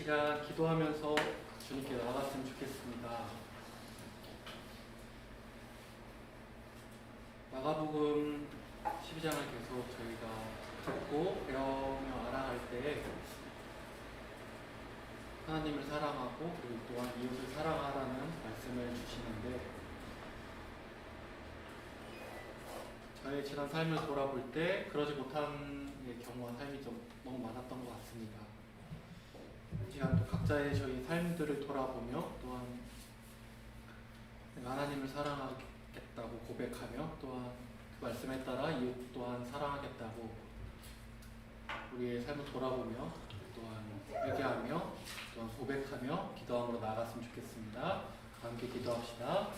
시간 기도하면서 주님께 나아갔으면 좋겠습니다. 마가복음 12장을 계속 저희가 듣고 배우며 알아갈 때 하나님을 사랑하고 그리고 또한 이웃을 사랑하라는 말씀을 주시는데, 저의 지난 삶을 돌아볼 때 그러지 못한 경우와 삶이 좀 너무 많았던 것 같습니다. 이 시간 또 각자의 저희 삶들을 돌아보며 또한 하나님을 사랑하겠다고 고백하며 또한 그 말씀에 따라 이웃 또한 사랑하겠다고 우리의 삶을 돌아보며 또한 회개하며 또한 고백하며 기도함으로 나아갔으면 좋겠습니다. 함께 기도합시다.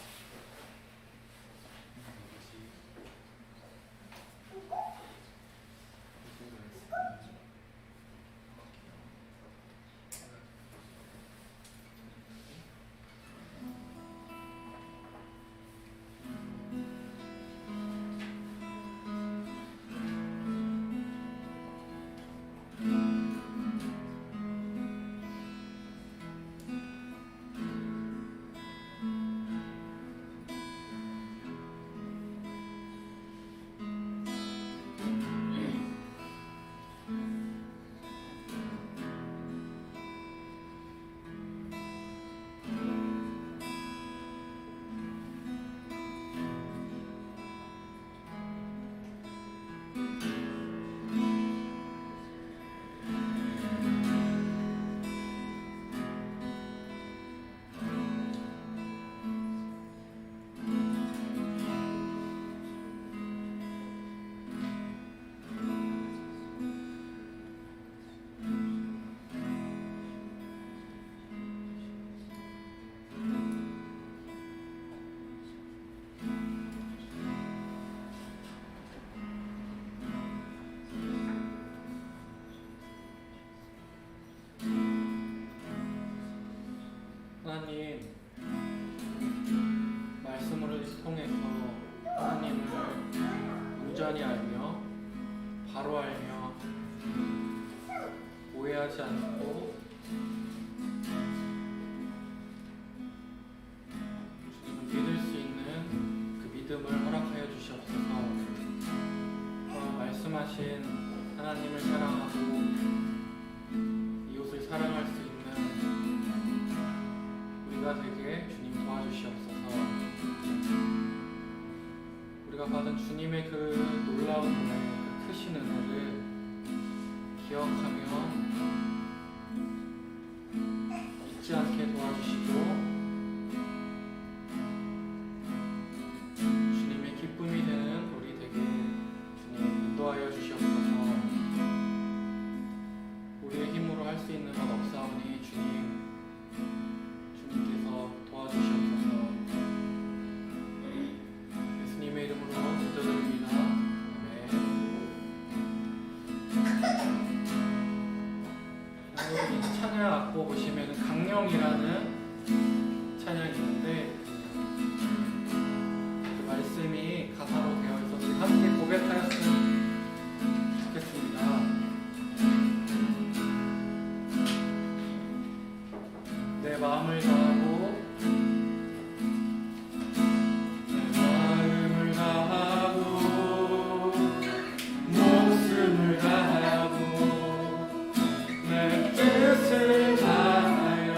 하나님, 말씀을 통해서 하나님을 온전히 알며 바로 알며 오해하지 않고 주님을 믿을 수 있는 그 믿음을 허락하여 주시옵소서. 말씀하신 하나님을 사랑하고 이웃을 사랑할 수 있는 우리가 되게 주님 도와주시옵소서. 우리가 받은 주님의 그 놀라운 은혜, 그 크신 은혜를 기억하며 잊지 않게 도와주시고 주님의 기쁨이 되는 우리 되게 주님 인도하여 주시옵소서. 우리의 힘으로 할 수 있는 건 없사오니 주님께서 도와주시옵소서. 예수님의 이름으로 기도드립니다. 아멘. 이 찬양 악보 보시면 강령이라는 찬양이 있는데 그 말씀이 가사로 되어 있어서 함께 고백하였으면 좋겠습니다. 내 마음을 다하고 목숨을 다하고 내 뜻을 다하여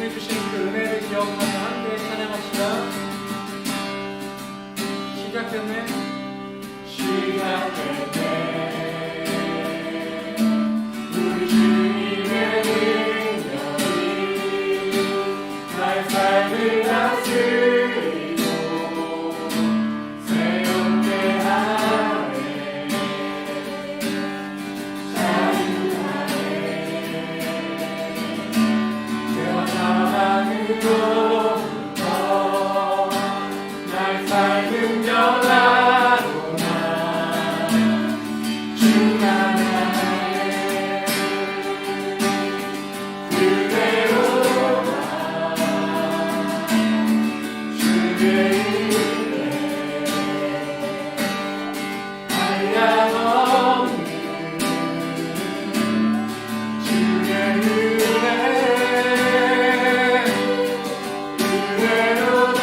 우리에게 주신 그 은혜를 기억하며 함께 찬양합시다. 시작됐네. 우리 주님의 능력이 나의 삶을 다스리고 새롭게 하네. 자유하네. 죄와 사랑으로부터 나의 삶은 변하구나. 충만하네. 그대로라. 주의 은혜 한량없는 주의 은혜 그대로다.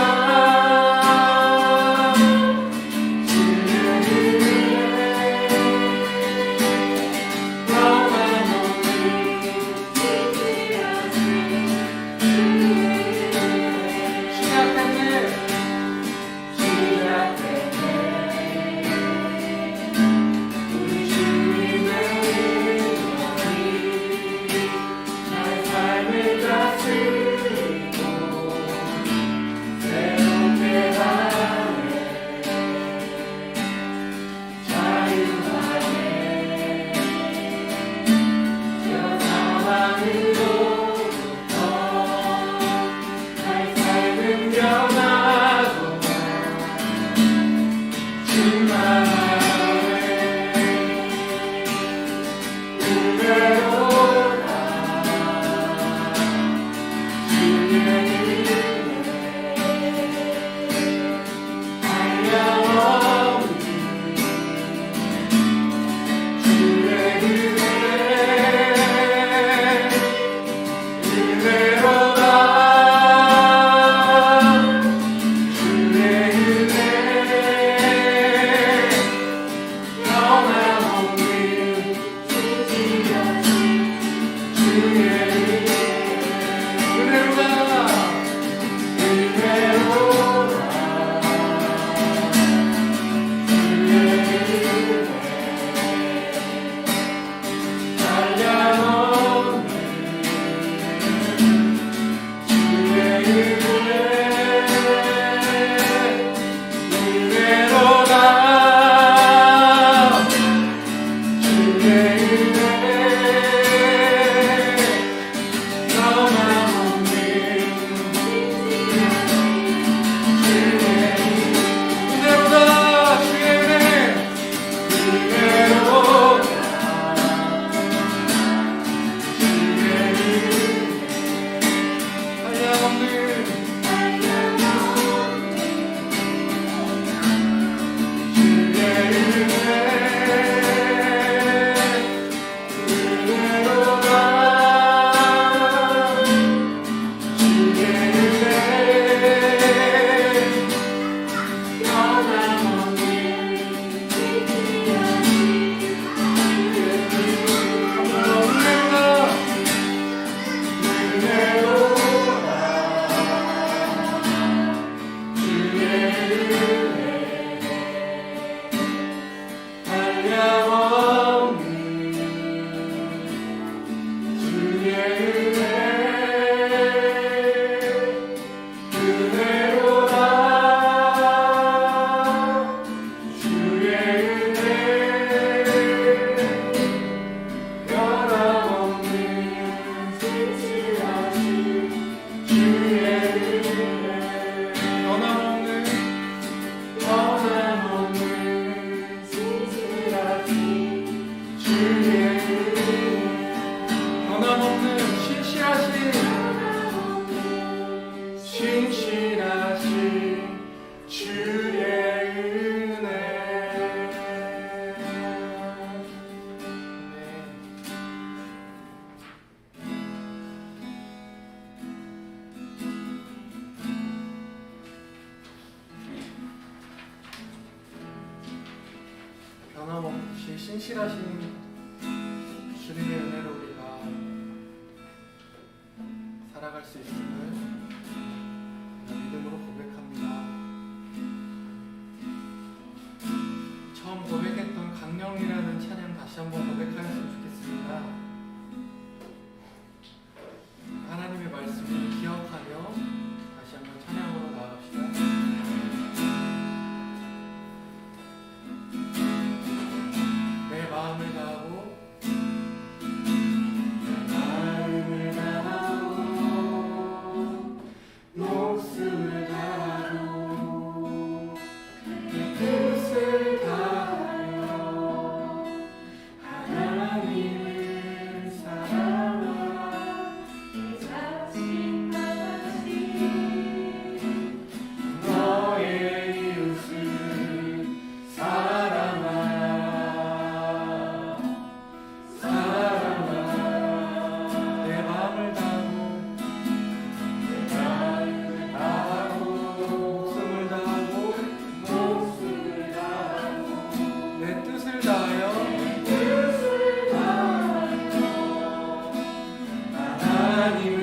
주의 은혜 변함없는 시작됐네. 시작됐네. 우리 주님의 능력이 나의 삶을 다스리고 새롭게 하네. 자유하네. 죄와 사망으로부터 나의 삶은 변하구나. 충만하네. 그대로라. 주의 은혜 한량없는 주의 은혜 그대로다. 주의 은혜 변함없는 주의 은혜로다. 그대로라. 주의 은혜 한량없는 주의 은혜 그대로다. 주의 은혜 변함없는 그대로다. 주의 은혜 그대로다. 주의 은혜 한량없는 주의 은혜 그대로다. 주의 은혜 변함없는 변함없이 신실하신 주님의 은혜로 우리가 살아갈 수 있음을 성령이라는 찬양 다시 한번 고백하였으면 좋겠습니다. 하나님의 말씀을 기억하며 다시 한번 찬양으로 나아갑시다. 내 마음을 다하고 목숨을 다하고 내 뜻을 다하여 하나님을 사랑하 내 자신과 같이 너의 이웃을 사랑하라 사랑하라 내 마음을 다하고 목숨을 다하고 내 뜻을 다하여 하나님을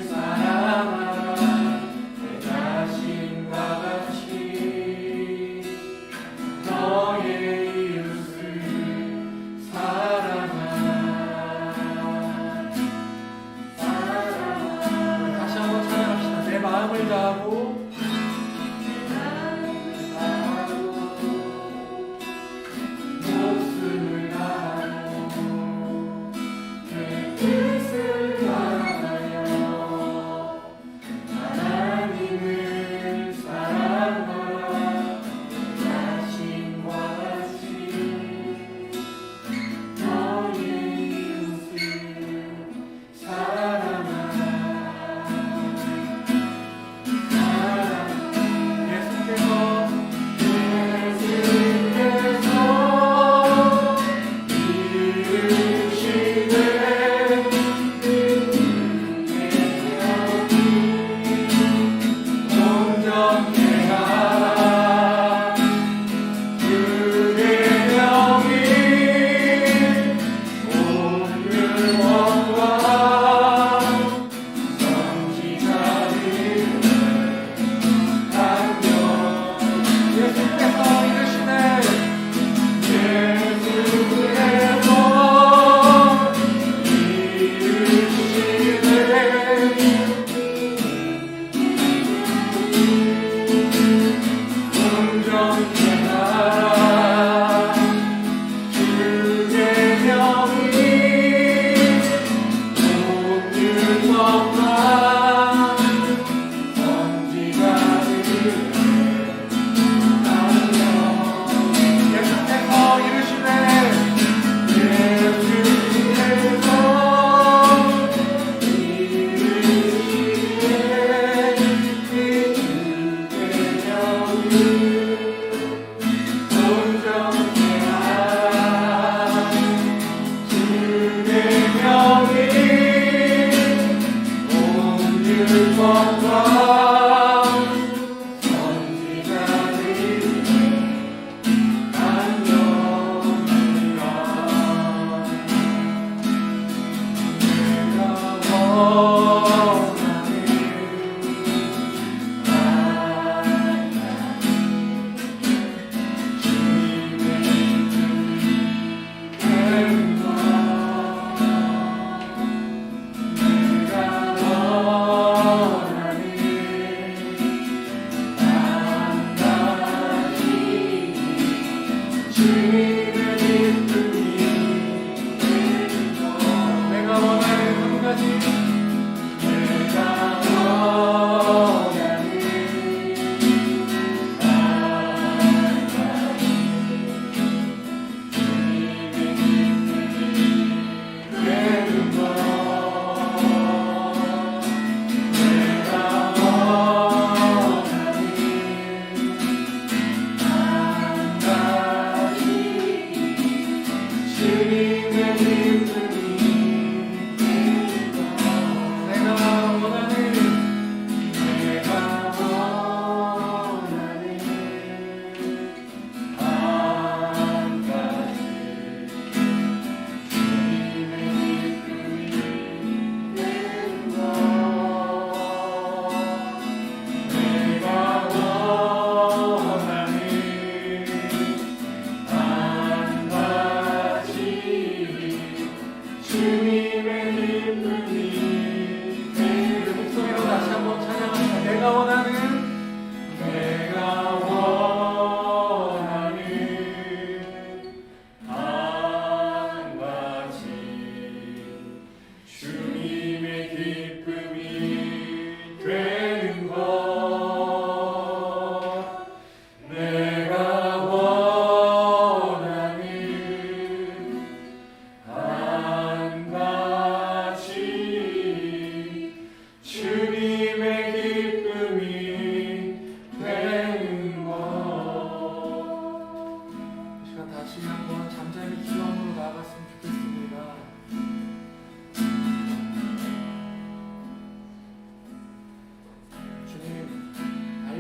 사랑하라 내 자신과 같이 너의 이웃을 사랑하라 우리 다시 한번 찬양합시다. 내 마음을 다하고 목숨을 다하고 내 뜻을 다하여 하나님을 사랑하라 내 자신과 같이 너의 이웃을 사랑하라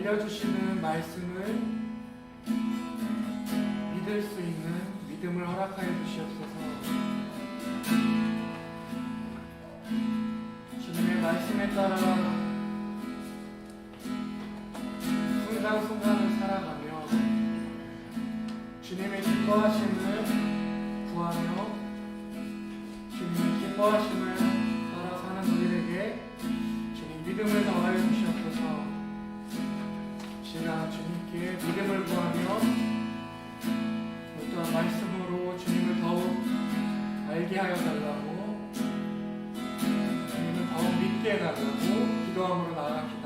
알려주시는 말씀을 믿을 수 있는 믿음을 허락하여 주시옵소서. 주님의 말씀에 따라 순간순간을 살아가며 주님의 기뻐하심을 구하며 주님의 기뻐하심을 따라 사는 우리에게 주님 믿음을 더하여 주시옵소서. 시간 주님께 믿음을 구하며 어떠한 말씀으로 주님을 더욱 알게 하여 달라고, 주님을 더욱 믿게 해달라고 기도함으로 나아갑니다.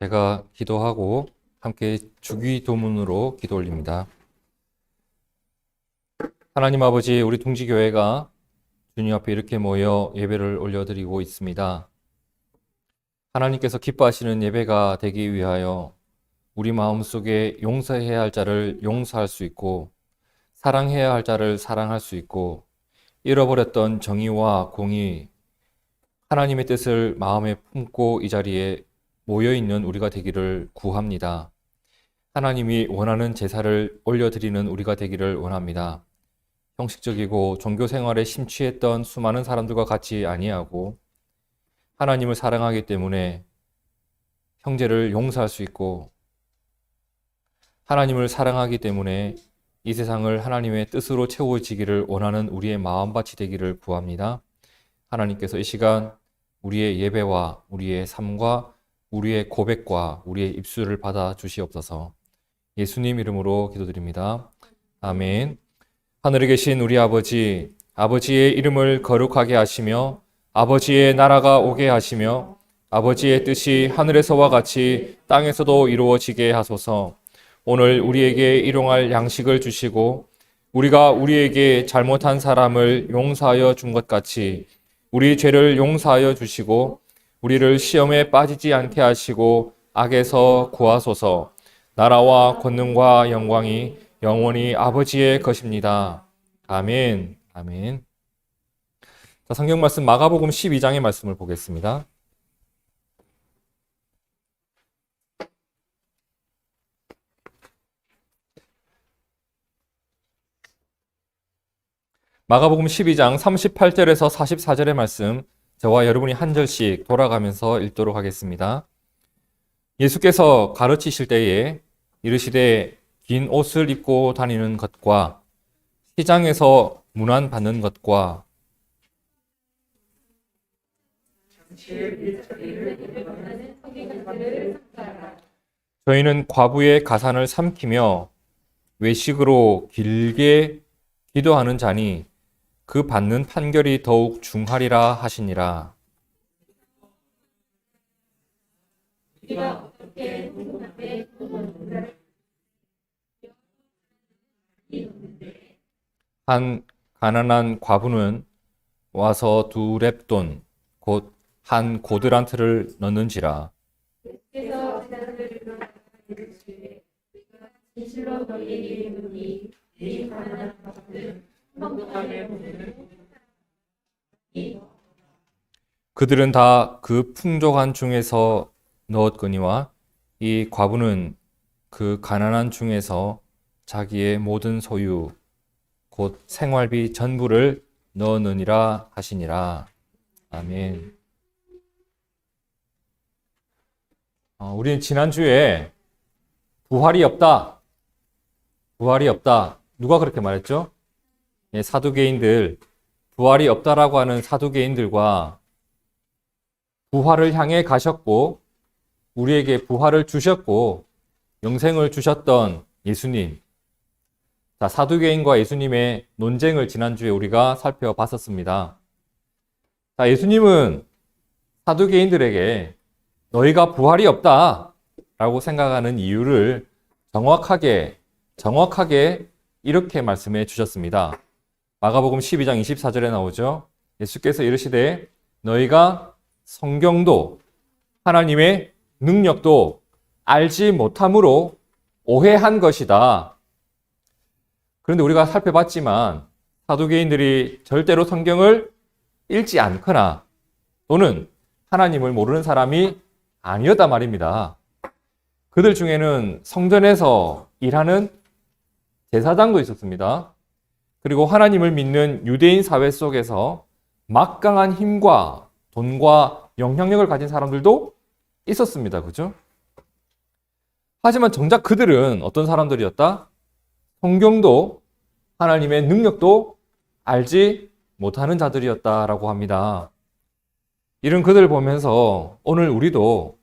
제가 기도하고 함께 주기도문으로 기도 올립니다. 하나님 아버지, 우리 둥지교회가 주님 앞에 이렇게 모여 예배를 올려드리고 있습니다. 하나님께서 기뻐하시는 예배가 되기 위하여 우리 마음속에 용서해야 할 자를 용서할 수 있고, 사랑해야 할 자를 사랑할 수 있고, 잃어버렸던 정의와 공의, 하나님의 뜻을 마음에 품고 이 자리에 모여있는 우리가 되기를 구합니다. 하나님이 원하는 제사를 올려드리는 우리가 되기를 원합니다. 형식적이고 종교 생활에 심취했던 수많은 사람들과 같이 아니하고 하나님을 사랑하기 때문에 형제를 용서할 수 있고, 하나님을 사랑하기 때문에 이 세상을 하나님의 뜻으로 채워지기를 원하는 우리의 마음밭이 되기를 구합니다. 하나님께서 이 시간 우리의 예배와 우리의 삶과 우리의 고백과 우리의 입술을 받아 주시옵소서. 예수님 이름으로 기도드립니다. 아멘. 하늘에 계신 우리 아버지, 아버지의 이름을 거룩하게 하시며 아버지의 나라가 오게 하시며 아버지의 뜻이 하늘에서와 같이 땅에서도 이루어지게 하소서. 오늘 우리에게 일용할 양식을 주시고 우리가 우리에게 잘못한 사람을 용서하여 준 것 같이 우리 죄를 용서하여 주시고 우리를 시험에 빠지지 않게 하시고 악에서 구하소서. 나라와 권능과 영광이 영원히 아버지의 것입니다. 아멘. 아멘. 자, 성경 말씀 마가복음 12장의 말씀을 보겠습니다. 마가복음 12장 38절에서 44절의 말씀, 저와 여러분이 한 절씩 돌아가면서 읽도록 하겠습니다. 예수께서 가르치실 때에 이르시되 긴 옷을 입고 다니는 것과 시장에서 문안받는 것과 저희는 과부의 가산을 삼키며 외식으로 길게 기도하는 자니 그 받는 판결이 더욱 중하리라 하시니라. 한 가난한 과부는 와서 두 렙돈 곧 한 고드란트를 넣는지라. 빛으로 너희에게 이르노니 이 가난한 것은 성도함을 보는 그들은 다 그 풍족한 중에서 넣었거니와 이 과부는 그 가난한 중에서 자기의 모든 소유 곧 생활비 전부를 넣었느니라 하시니라. 아멘. 우리는 지난주에 부활이 없다. 부활이 없다. 누가 그렇게 말했죠? 예, 사두개인들, 부활이 없다라고 하는 사두개인들과 부활을 향해 가셨고 우리에게 부활을 주셨고 영생을 주셨던 예수님. 자, 사두개인과 예수님의 논쟁을 지난주에 우리가 살펴봤었습니다. 자, 예수님은 사두개인들에게 너희가 부활이 없다 라고 생각하는 이유를 정확하게 이렇게 말씀해 주셨습니다. 마가복음 12장 24절에 나오죠. 예수께서 이르시되 너희가 성경도 하나님의 능력도 알지 못함으로 오해한 것이다. 그런데 우리가 살펴봤지만 사두개인들이 절대로 성경을 읽지 않거나 또는 하나님을 모르는 사람이 아니었단 말입니다. 그들 중에는 성전에서 일하는 제사장도 있었습니다. 그리고 하나님을 믿는 유대인 사회 속에서 막강한 힘과 돈과 영향력을 가진 사람들도 있었습니다. 그죠? 하지만 정작 그들은 어떤 사람들이었다? 성경도 하나님의 능력도 알지 못하는 자들이었다라고 합니다. 이런 그들을 보면서 오늘 우리도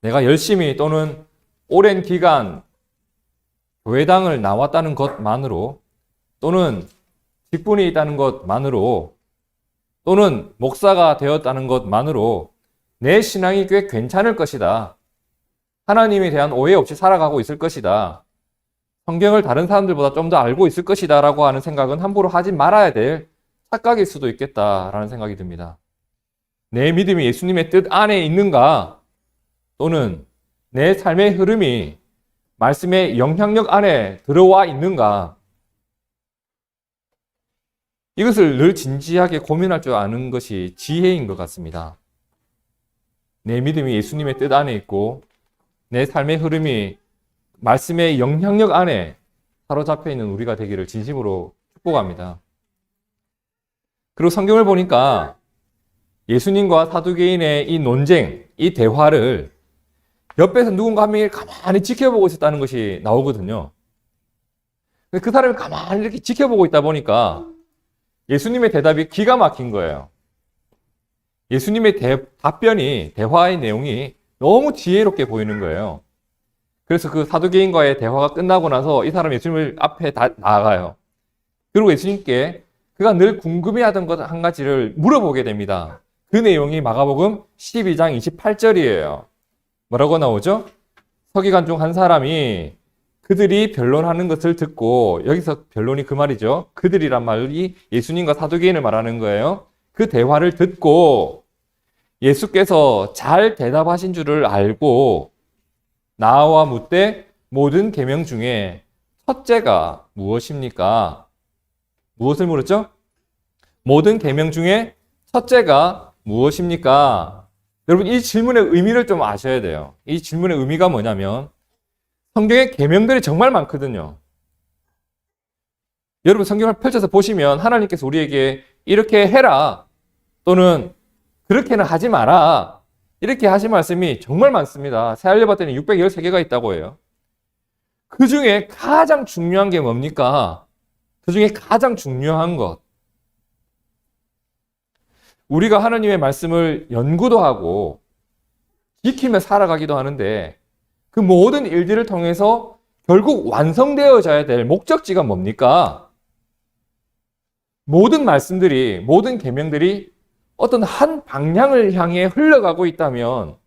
내가 열심히 또는 오랜 기간 교회당을 나왔다는 것만으로 또는 직분이 있다는 것만으로 또는 목사가 되었다는 것만으로 내 신앙이 꽤 괜찮을 것이다. 하나님에 대한 오해 없이 살아가고 있을 것이다. 성경을 다른 사람들보다 좀 더 알고 있을 것이다 라고 하는 생각은 함부로 하지 말아야 될 착각일 수도 있겠다라는 생각이 듭니다. 내 믿음이 예수님의 뜻 안에 있는가 또는 내 삶의 흐름이 말씀의 영향력 안에 들어와 있는가 이것을 늘 진지하게 고민할 줄 아는 것이 지혜인 것 같습니다. 내 믿음이 예수님의 뜻 안에 있고 내 삶의 흐름이 말씀의 영향력 안에 사로잡혀 있는 우리가 되기를 진심으로 축복합니다. 그리고 성경을 보니까 예수님과 사두개인의 이 논쟁, 이 대화를 옆에서 누군가 한 명이 가만히 지켜보고 있었다는 것이 나오거든요. 그 사람이 가만히 이렇게 지켜보고 있다 보니까 예수님의 대답이 기가 막힌 거예요. 예수님의 답변이, 대화의 내용이 너무 지혜롭게 보이는 거예요. 그래서 그 사두개인과의 대화가 끝나고 나서 이 사람 예수님 앞에 나아가요. 그리고 예수님께 그가 늘 궁금해하던 것 한 가지를 물어보게 됩니다. 그 내용이 마가복음 12장 28절이에요. 뭐라고 나오죠? 서기관 중 한 사람이 그들이 변론하는 것을 듣고, 여기서 변론이 그 말이죠. 그들이란 말이 예수님과 사두개인을 말하는 거예요. 그 대화를 듣고 예수께서 잘 대답하신 줄을 알고 나와 묻되 모든 계명 중에 첫째가 무엇입니까? 무엇을 물었죠? 모든 계명 중에 첫째가 무엇입니까? 여러분, 이 질문의 의미를 좀 아셔야 돼요. 이 질문의 의미가 뭐냐면 성경에 계명들이 정말 많거든요. 여러분, 성경을 펼쳐서 보시면 하나님께서 우리에게 이렇게 해라 또는 그렇게는 하지 마라 이렇게 하신 말씀이 정말 많습니다. 새알려 봤더니 613개가 있다고 해요. 그 중에 가장 중요한 게 뭡니까? 그 중에 가장 중요한 것, 우리가 하나님의 말씀을 연구도 하고 지키며 살아가기도 하는데 그 모든 일들을 통해서 결국 완성되어져야 될 목적지가 뭡니까? 모든 말씀들이, 모든 계명들이 어떤 한 방향을 향해 흘러가고 있다면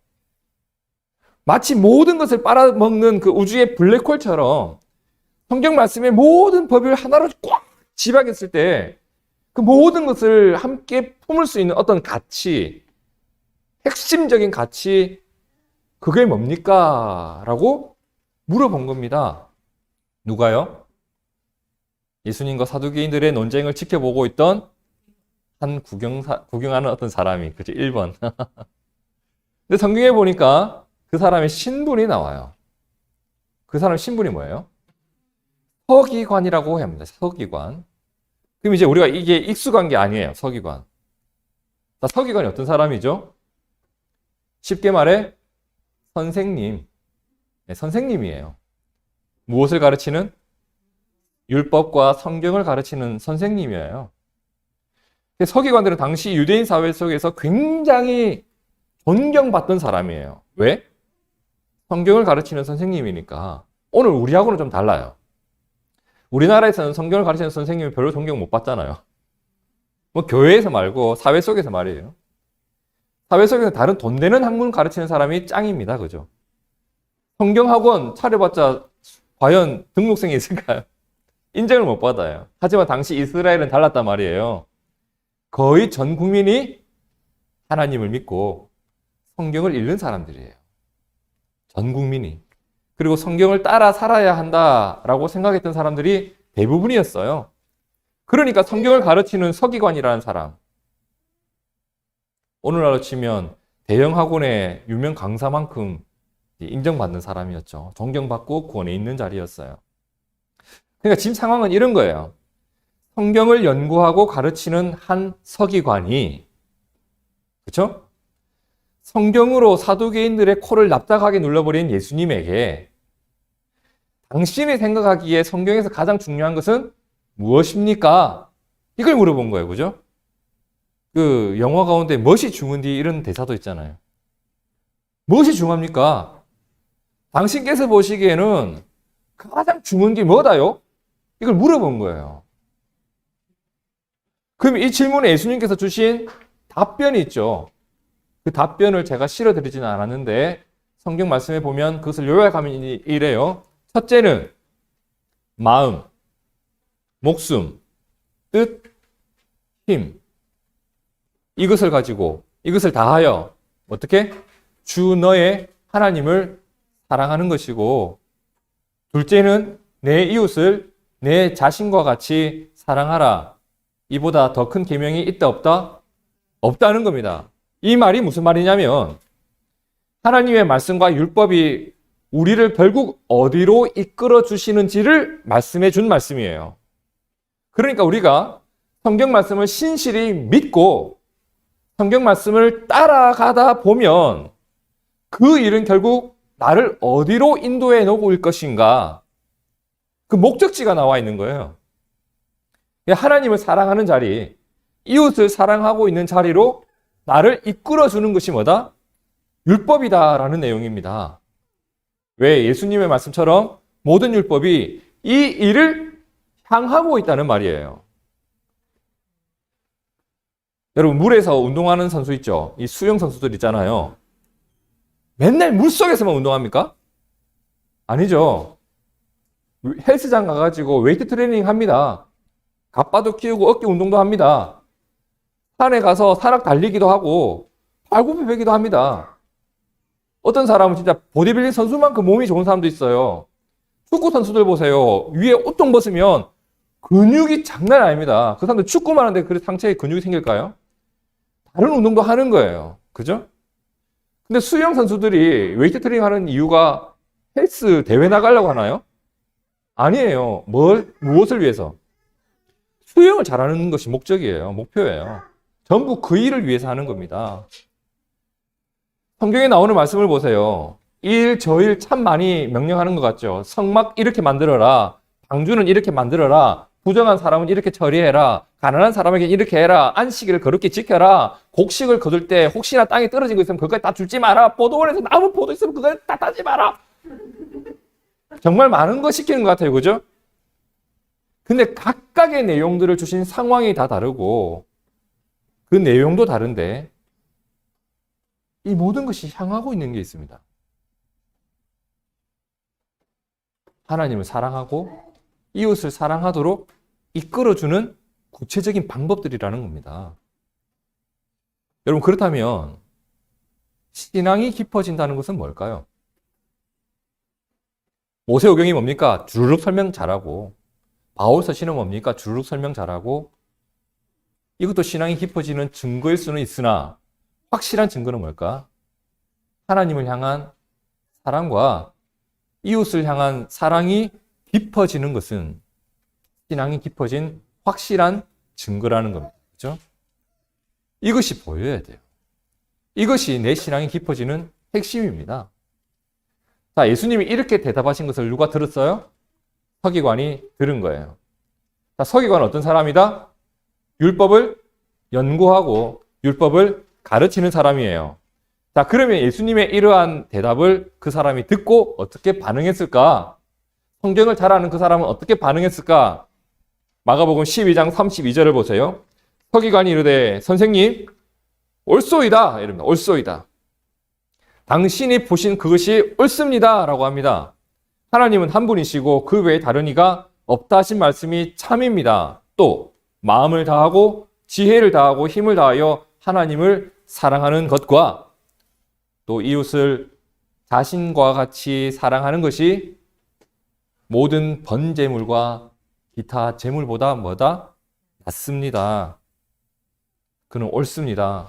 마치 모든 것을 빨아먹는 그 우주의 블랙홀처럼 성경 말씀의 모든 법을 하나로 꽉 집약했을 때 그 모든 것을 함께 품을 수 있는 어떤 가치, 핵심적인 가치, 그게 뭡니까? 라고 물어본 겁니다. 누가요? 예수님과 사두개인들의 논쟁을 지켜보고 있던 한 구경하는 어떤 사람이, 그죠? 1번. 근데 성경에 보니까 그 사람의 신분이 나와요. 그 사람 신분이 뭐예요? 서기관이라고 합니다. 서기관. 그럼 이제 우리가 이게 익숙한 게 아니에요. 서기관. 자, 서기관이 어떤 사람이죠? 쉽게 말해 선생님. 네, 선생님이에요. 무엇을 가르치는? 율법과 성경을 가르치는 선생님이에요. 서기관들은 당시 유대인 사회 속에서 굉장히 존경받던 사람이에요. 왜? 성경을 가르치는 선생님이니까. 오늘 우리하고는 좀 달라요. 우리나라에서는 성경을 가르치는 선생님을 별로 존경 못 받잖아요. 뭐 교회에서 말고 사회 속에서 말이에요. 사회 속에서 다른 돈 되는 학문 가르치는 사람이 짱입니다. 그죠? 성경학원 차려봤자 과연 등록생이 있을까요? 인정을 못 받아요. 하지만 당시 이스라엘은 달랐단 말이에요. 거의 전 국민이 하나님을 믿고 성경을 읽는 사람들이에요. 전 국민이. 그리고 성경을 따라 살아야 한다라고 생각했던 사람들이 대부분이었어요. 그러니까 성경을 가르치는 서기관이라는 사람. 오늘날로 치면 대형 학원의 유명 강사만큼 인정받는 사람이었죠. 존경받고 구원에 있는 자리였어요. 그러니까 지금 상황은 이런 거예요. 성경을 연구하고 가르치는 한 서기관이, 그렇죠? 성경으로 사두개인들의 코를 납작하게 눌러버린 예수님에게 당신이 생각하기에 성경에서 가장 중요한 것은 무엇입니까? 이걸 물어본 거예요. 그죠? 그 영화 가운데 무엇이 중요한디 이런 대사도 있잖아요. 무엇이 중요합니까? 당신께서 보시기에는 가장 중요한 게 뭐다요? 이걸 물어본 거예요. 그럼 이 질문에 예수님께서 주신 답변이 있죠. 그 답변을 제가 실어드리지는 않았는데 성경 말씀에 보면 그것을 요약하면 이래요. 첫째는 마음, 목숨, 뜻, 힘. 이것을 가지고 이것을 다하여 어떻게? 주 너의 하나님을 사랑하는 것이고, 둘째는 내 이웃을 내 자신과 같이 사랑하라. 이보다 더 큰 계명이 있다 없다? 없다는 겁니다. 이 말이 무슨 말이냐면 하나님의 말씀과 율법이 우리를 결국 어디로 이끌어 주시는지를 말씀해 준 말씀이에요. 그러니까 우리가 성경 말씀을 신실히 믿고 성경 말씀을 따라가다 보면 그 일은 결국 나를 어디로 인도해 놓을 것인가? 그 목적지가 나와 있는 거예요. 하나님을 사랑하는 자리, 이웃을 사랑하고 있는 자리로 나를 이끌어 주는 것이 뭐다? 율법이다라는 내용입니다. 왜? 예수님의 말씀처럼 모든 율법이 이 일을 향하고 있다는 말이에요. 여러분, 물에서 운동하는 선수 있죠? 이 수영 선수들 있잖아요. 맨날 물속에서만 운동합니까? 아니죠. 헬스장 가가지고 웨이트 트레이닝 합니다. 갑바도 키우고 어깨 운동도 합니다. 산에 가서 산악 달리기도 하고 발굽혀배기도 합니다. 어떤 사람은 진짜 보디빌딩 선수만큼 몸이 좋은 사람도 있어요. 축구 선수들 보세요. 위에 옷통 벗으면 근육이 장난 아닙니다. 그 사람들 축구만 하는데 그 상체에 근육이 생길까요? 다른 운동도 하는 거예요. 그죠? 근데 수영 선수들이 웨이트 트레이닝 하는 이유가 헬스 대회 나가려고 하나요? 아니에요. 무엇을 위해서? 수영을 잘하는 것이 목적이에요. 목표예요. 전부 그 일을 위해서 하는 겁니다. 성경에 나오는 말씀을 보세요. 이 일, 저 일 참 많이 명령하는 것 같죠. 성막 이렇게 만들어라. 방주는 이렇게 만들어라. 부정한 사람은 이렇게 처리해라. 가난한 사람에게 이렇게 해라. 안식일을 거룩히 지켜라. 곡식을 거둘 때 혹시나 땅에 떨어진 거 있으면 그걸 다 줄지 마라. 포도원에서 남은 포도 있으면 그걸 다 따지 마라. 정말 많은 거 시키는 것 같아요. 그죠? 근데 각각의 내용들을 주신 상황이 다 다르고 그 내용도 다른데 이 모든 것이 향하고 있는 게 있습니다. 하나님을 사랑하고 이웃을 사랑하도록 이끌어주는 구체적인 방법들이라는 겁니다. 여러분, 그렇다면 신앙이 깊어진다는 것은 뭘까요? 모세오경이 뭡니까? 주르륵 설명 잘하고, 바울서신은 뭡니까? 주르륵 설명 잘하고, 이것도 신앙이 깊어지는 증거일 수는 있으나 확실한 증거는 뭘까? 하나님을 향한 사랑과 이웃을 향한 사랑이 깊어지는 것은 신앙이 깊어진 확실한 증거라는 겁니다. 그렇죠? 이것이 보여야 돼요. 이것이 내 신앙이 깊어지는 핵심입니다. 자, 예수님이 이렇게 대답하신 것을 누가 들었어요? 서기관이 들은 거예요. 자, 서기관은 어떤 사람이다? 율법을 연구하고 율법을 가르치는 사람이에요. 자, 그러면 예수님의 이러한 대답을 그 사람이 듣고 어떻게 반응했을까? 성경을 잘 아는 그 사람은 어떻게 반응했을까? 마가복음 12장 32절을 보세요. 서기관이 이르되 선생님 옳소이다 이럽니다. 옳소이다. 당신이 보신 그것이 옳습니다 라고 합니다. 하나님은 한 분이시고 그 외에 다른 이가 없다 하신 말씀이 참입니다. 또 마음을 다하고 지혜를 다하고 힘을 다하여 하나님을 사랑하는 것과 또 이웃을 자신과 같이 사랑하는 것이 모든 번제물과 기타 제물보다 뭐다? 낫습니다. 그는 옳습니다.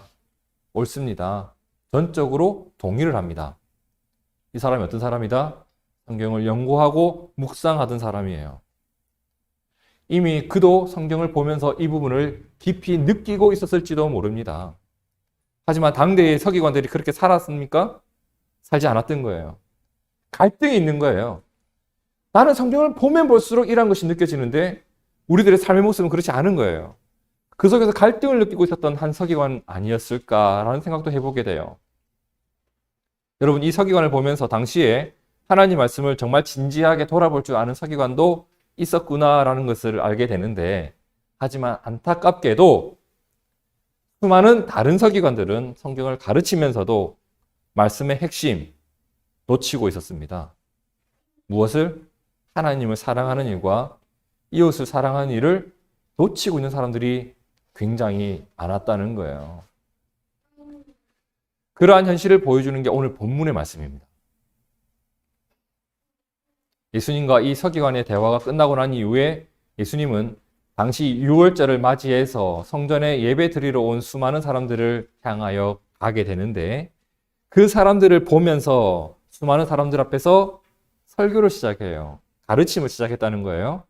옳습니다. 전적으로 동의를 합니다. 이 사람이 어떤 사람이다? 성경을 연구하고 묵상하던 사람이에요. 이미 그도 성경을 보면서 이 부분을 깊이 느끼고 있었을지도 모릅니다. 하지만 당대의 서기관들이 그렇게 살았습니까? 살지 않았던 거예요. 갈등이 있는 거예요. 나는 성경을 보면 볼수록 이러한 것이 느껴지는데 우리들의 삶의 모습은 그렇지 않은 거예요. 그 속에서 갈등을 느끼고 있었던 한 서기관 아니었을까라는 생각도 해보게 돼요. 여러분, 이 서기관을 보면서 당시에 하나님 말씀을 정말 진지하게 돌아볼 줄 아는 서기관도 있었구나라는 것을 알게 되는데, 하지만 안타깝게도 수많은 다른 서기관들은 성경을 가르치면서도 말씀의 핵심 놓치고 있었습니다. 무엇을? 하나님을 사랑하는 일과 이웃을 사랑하는 일을 놓치고 있는 사람들이 굉장히 많았다는 거예요. 그러한 현실을 보여주는 게 오늘 본문의 말씀입니다. 예수님과 이 서기관의 대화가 끝나고 난 이후에 예수님은 당시 유월절을 맞이해서 성전에 예배 드리러 온 수많은 사람들을 향하여 가게 되는데, 그 사람들을 보면서 수많은 사람들 앞에서 설교를 시작해요. 가르침을 시작했다는 거예요.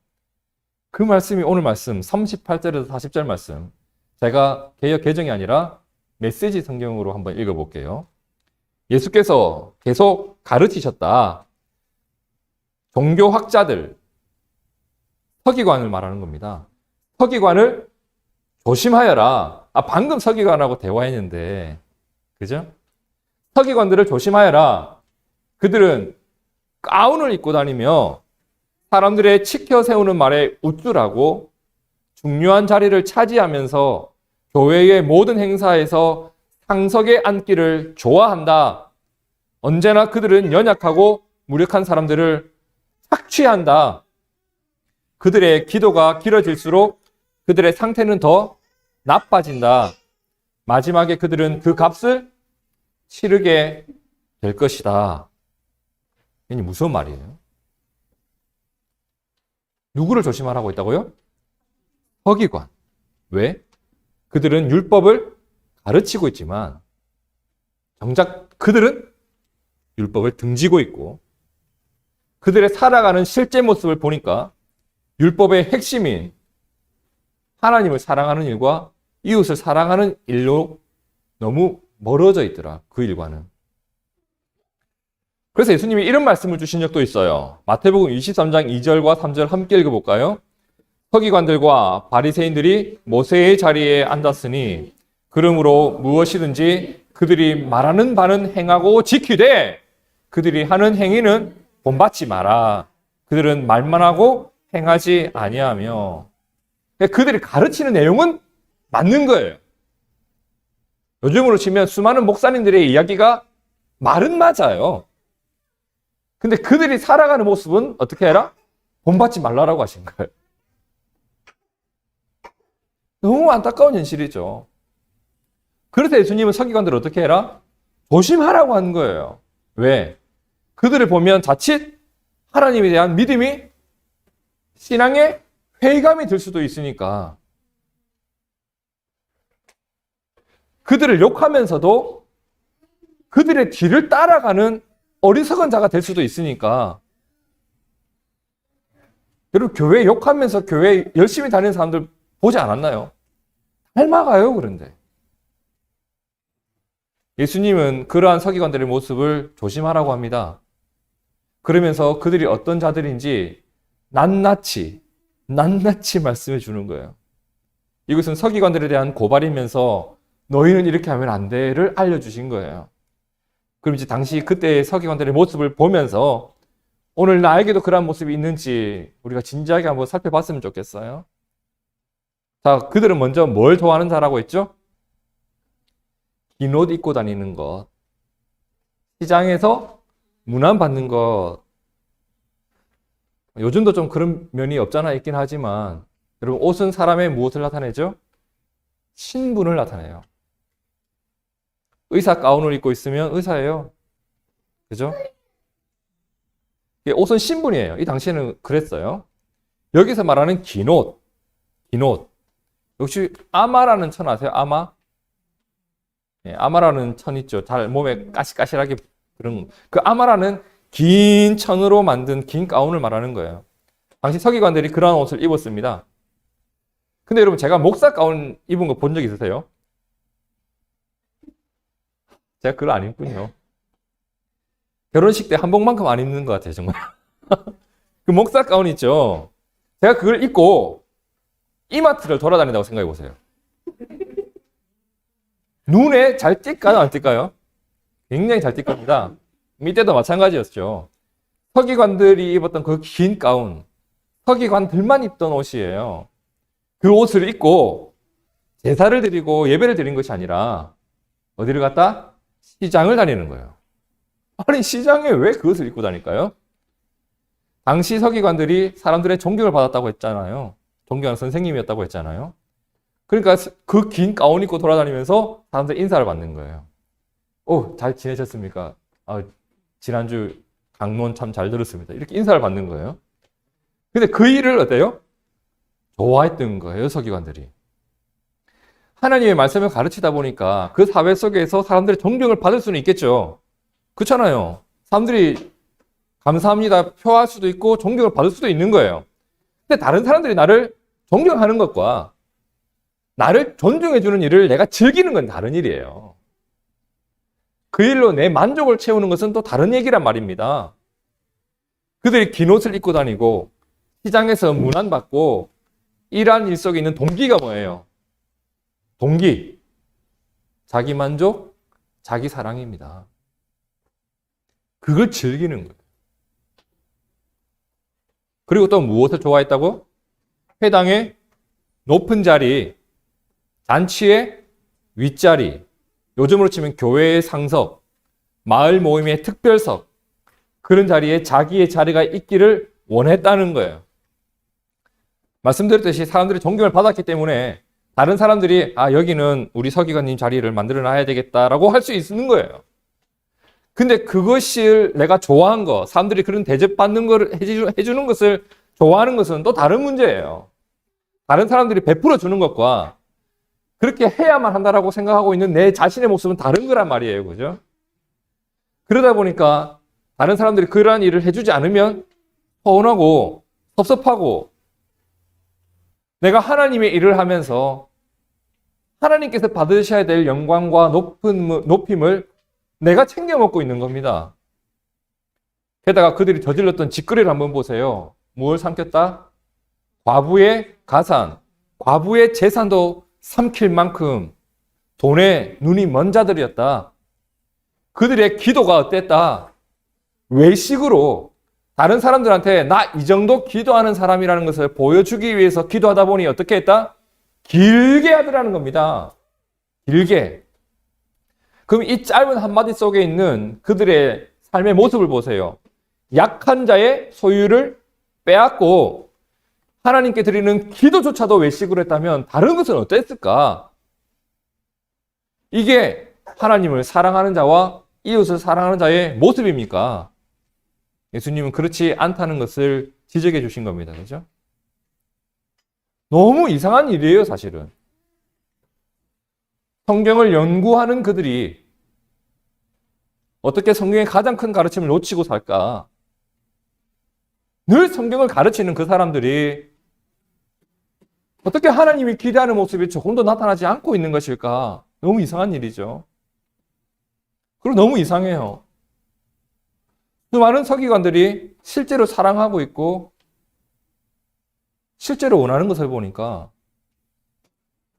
그 말씀이 오늘 말씀 38절에서 40절 말씀, 제가 개역 개정이 아니라 메시지 성경으로 한번 읽어볼게요. 예수께서 계속 가르치셨다. 종교학자들, 서기관을 말하는 겁니다. 서기관을 조심하여라. 방금 서기관하고 대화했는데, 그죠? 서기관들을 조심하여라. 그들은 가운을 입고 다니며 사람들의 치켜 세우는 말에 우쭐하고 중요한 자리를 차지하면서 교회의 모든 행사에서 상석에 앉기를 좋아한다. 언제나 그들은 연약하고 무력한 사람들을 착취한다. 그들의 기도가 길어질수록 그들의 상태는 더 나빠진다. 마지막에 그들은 그 값을 치르게 될 것이다. 이게 무슨 말이에요? 누구를 조심하라고 했다고요? 서기관. 왜? 그들은 율법을 가르치고 있지만 정작 그들은 율법을 등지고 있고, 그들의 살아가는 실제 모습을 보니까 율법의 핵심인 하나님을 사랑하는 일과 이웃을 사랑하는 일로 너무 멀어져 있더라, 그 일과는. 그래서 예수님이 이런 말씀을 주신 적도 있어요. 마태복음 23장 2절과 3절 함께 읽어볼까요? 서기관들과 바리새인들이 모세의 자리에 앉았으니 그러므로 무엇이든지 그들이 말하는 바는 행하고 지키되 그들이 하는 행위는 본받지 마라. 그들은 말만 하고 행하지 아니하며. 그들이 가르치는 내용은 맞는 거예요. 요즘으로 치면 수많은 목사님들의 이야기가 말은 맞아요. 근데 그들이 살아가는 모습은 어떻게 해라? 본받지 말라라고 하신 거예요. 너무 안타까운 현실이죠. 그래서 예수님은 서기관들을 어떻게 해라? 조심하라고 하는 거예요. 왜? 그들을 보면 자칫 하나님에 대한 믿음이 신앙의 회의감이 들 수도 있으니까 그들을 욕하면서도 그들의 뒤를 따라가는 어리석은 자가 될 수도 있으니까 여러분 교회 욕하면서 교회 열심히 다니는 사람들 보지 않았나요? 닮아가요. 그런데 예수님은 그러한 서기관들의 모습을 조심하라고 합니다. 그러면서 그들이 어떤 자들인지 낱낱이 말씀해 주는 거예요. 이것은 서기관들에 대한 고발이면서 너희는 이렇게 하면 안 돼를 알려주신 거예요. 그럼 이제 당시 그때의 서기관들의 모습을 보면서 오늘 나에게도 그러한 모습이 있는지 우리가 진지하게 한번 살펴봤으면 좋겠어요. 자, 그들은 먼저 뭘 좋아하는 자라고 했죠? 긴 옷 입고 다니는 것, 시장에서 문안 받는 것. 요즘도 좀 그런 면이 없잖아 있긴 하지만 여러분 옷은 사람의 무엇을 나타내죠? 신분을 나타내요. 의사 가운을 입고 있으면 의사예요. 그죠? 옷은 신분이에요. 이 당시에는 그랬어요. 여기서 말하는 긴 옷. 역시 아마라는 천 아세요? 아마? 네, 아마라는 천 있죠. 잘 몸에 까실까실하게 그런 그 아마라는 긴 천으로 만든 긴 가운을 말하는 거예요. 당시 서기관들이 그러한 옷을 입었습니다. 근데 여러분 제가 목사 가운 입은 거 본 적 있으세요? 제가 그걸 안 입군요. 결혼식 때 한복만큼 안 입는 것 같아요, 정말. 그 목사 가운 있죠? 제가 그걸 입고 이마트를 돌아다닌다고 생각해 보세요. 눈에 잘 띌까요? 안 띌까요? 굉장히 잘 띌 겁니다. 이때도 마찬가지였죠. 서기관들이 입었던 그 긴 가운, 서기관들만 입던 옷이에요. 그 옷을 입고 제사를 드리고 예배를 드린 것이 아니라 어디를 갔다? 시장을 다니는 거예요. 아니 시장에 왜 그것을 입고 다닐까요? 당시 서기관들이 사람들의 존경을 받았다고 했잖아요. 존경하는 선생님이었다고 했잖아요. 그러니까 그 긴 가운 입고 돌아다니면서 사람들 인사를 받는 거예요. 오, 잘 지내셨습니까? 지난주 강론 참 잘 들었습니다. 이렇게 인사를 받는 거예요. 근데 그 일을 어때요? 좋아했던 거예요, 서기관들이. 하나님의 말씀을 가르치다 보니까 그 사회 속에서 사람들의 존경을 받을 수는 있겠죠. 그렇잖아요. 사람들이 감사합니다 표할 수도 있고 존경을 받을 수도 있는 거예요. 근데 다른 사람들이 나를 존경하는 것과 나를 존중해주는 일을 내가 즐기는 건 다른 일이에요. 그 일로 내 만족을 채우는 것은 또 다른 얘기란 말입니다. 그들이 긴 옷을 입고 다니고 시장에서 문안받고 일하는 일 속에 있는 동기가 뭐예요? 동기. 자기 만족, 자기 사랑입니다. 그걸 즐기는 거예요. 그리고 또 무엇을 좋아했다고? 회당의 높은 자리, 잔치의 윗자리, 요즘으로 치면 교회의 상석, 마을 모임의 특별석, 그런 자리에 자기의 자리가 있기를 원했다는 거예요. 말씀드렸듯이 사람들이 존경을 받았기 때문에 다른 사람들이 여기는 우리 서기관님 자리를 만들어 놔야 되겠다라고 할 수 있는 거예요. 근데 그것을 내가 좋아한 거, 사람들이 그런 대접받는 걸 해주는 것을 좋아하는 것은 또 다른 문제예요. 다른 사람들이 베풀어 주는 것과 그렇게 해야만 한다라고 생각하고 있는 내 자신의 모습은 다른 거란 말이에요. 그죠? 그러다 보니까 다른 사람들이 그러한 일을 해주지 않으면 서운하고 섭섭하고 내가 하나님의 일을 하면서 하나님께서 받으셔야 될 영광과 높임을 내가 챙겨 먹고 있는 겁니다. 게다가 그들이 저질렀던 짓거리를 한번 보세요. 무엇을 삼켰다? 과부의 가산, 과부의 재산도 삼킬 만큼 돈에 눈이 먼 자들이었다. 그들의 기도가 어땠다? 외식으로 다른 사람들한테 나 이 정도 기도하는 사람이라는 것을 보여주기 위해서 기도하다 보니 어떻게 했다? 길게 하더라는 겁니다. 길게. 그럼 이 짧은 한마디 속에 있는 그들의 삶의 모습을 보세요. 약한 자의 소유를 빼앗고 하나님께 드리는 기도조차도 외식으로 했다면 다른 것은 어땠을까? 이게 하나님을 사랑하는 자와 이웃을 사랑하는 자의 모습입니까? 예수님은 그렇지 않다는 것을 지적해 주신 겁니다. 그죠? 너무 이상한 일이에요, 사실은. 성경을 연구하는 그들이 어떻게 성경의 가장 큰 가르침을 놓치고 살까? 늘 성경을 가르치는 그 사람들이 어떻게 하나님이 기대하는 모습이 조금도 나타나지 않고 있는 것일까? 너무 이상한 일이죠. 그리고 너무 이상해요. 많은 서기관들이 실제로 사랑하고 있고 실제로 원하는 것을 보니까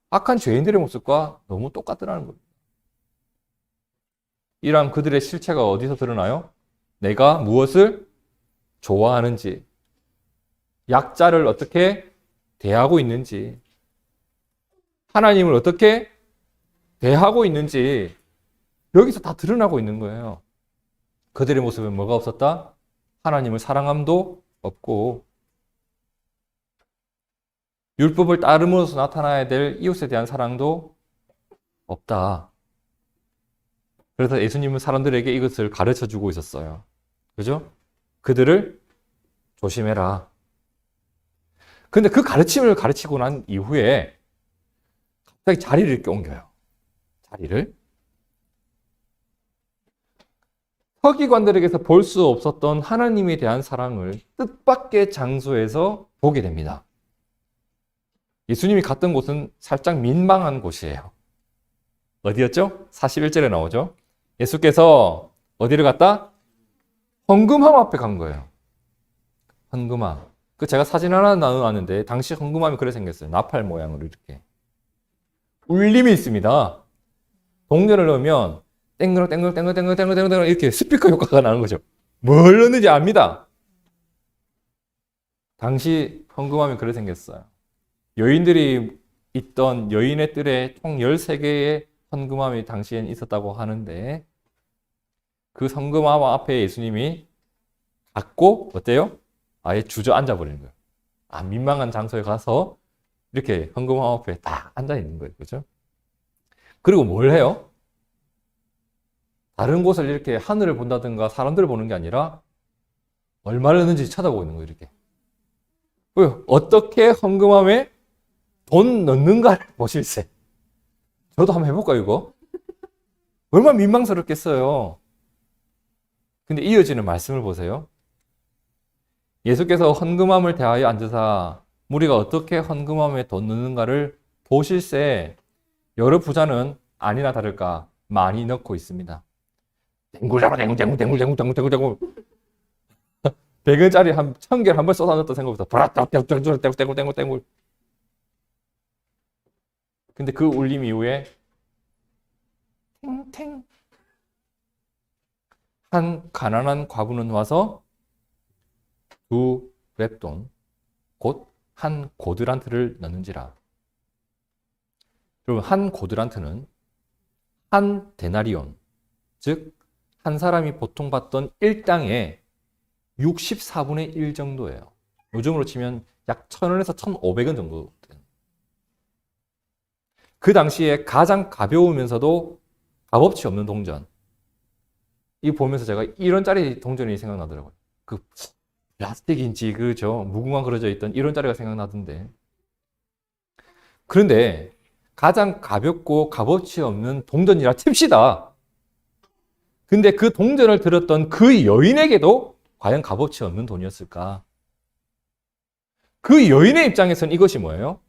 악한 죄인들의 모습과 너무 똑같더라는 겁니다. 이러한 그들의 실체가 어디서 드러나요? 내가 무엇을 좋아하는지, 약자를 어떻게 대하고 있는지, 하나님을 어떻게 대하고 있는지 여기서 다 드러나고 있는 거예요. 그들의 모습에 뭐가 없었다? 하나님을 사랑함도 없고 율법을 따름으로써 나타나야 될 이웃에 대한 사랑도 없다. 그래서 예수님은 사람들에게 이것을 가르쳐 주고 있었어요. 그죠? 그들을 조심해라. 근데 그 가르침을 가르치고 난 이후에 갑자기 자리를 이렇게 옮겨요. 자리를. 서기관들에게서 볼 수 없었던 하나님에 대한 사랑을 뜻밖의 장소에서 보게 됩니다. 예수님이 갔던 곳은 살짝 민망한 곳이에요. 어디였죠? 41절에 나오죠. 예수께서 어디를 갔다? 헌금함 앞에 간 거예요. 헌금함. 그 제가 사진 하나 나눠놨는데 당시 헌금함이 그래 생겼어요. 나팔 모양으로 이렇게. 울림이 있습니다. 동전을 넣으면 땡글 이렇게 스피커 효과가 나는 거죠. 뭘 넣는지 압니다. 당시 헌금함이 그래 생겼어요. 여인들이 있던 여인의 뜰에 총 13개의 헌금함이 당시엔 있었다고 하는데 그 헌금함 앞에 예수님이 갔고 어때요? 아예 주저앉아 버리는 거예요. 민망한 장소에 가서 이렇게 헌금함 앞에 딱 앉아 있는 거예요. 그죠? 그리고 뭘 해요? 다른 곳을 이렇게 하늘을 본다든가 사람들을 보는 게 아니라 얼마를 넣는지 쳐다보고 있는 거예요. 이렇게. 어떻게 헌금함에 돈 넣는가를 보실세. 저도 한번 해볼까요, 이거? 얼마나 민망스럽겠어요. 근데 이어지는 말씀을 보세요. 예수께서 헌금함을 대하여 앉으사 무리가 어떻게 헌금함에 돈 넣는가를 보실세. 여러 부자는 아니나 다를까 많이 넣고 있습니다. 댕굴 100원짜리 한 1000개를 한 번 쏟아 넣었다 생각보다 땡굴. 근데 그 울림 이후에 탱탱 한 가난한 과부는 와서 2렙돈 곧 한 고드란트를 넣는지라. 여러분, 한 고드란트는 한 데나리온, 즉 한 사람이 보통 받던 일당의 64분의 1 정도예요. 요즘으로 치면 약 1,000원에서 1,500원 정도. 그 당시에 가장 가벼우면서도 값어치 없는 동전. 이 보면서 제가 1원짜리 동전이 생각나더라고요. 그 플라스틱인지 그죠? 무궁화 그려져 있던 1원짜리가 생각나던데. 그런데 가장 가볍고 값어치 없는 동전이라 칩시다. 근데 그 동전을 들었던 그 여인에게도 과연 값어치 없는 돈이었을까? 그 여인의 입장에서는 이것이 뭐예요?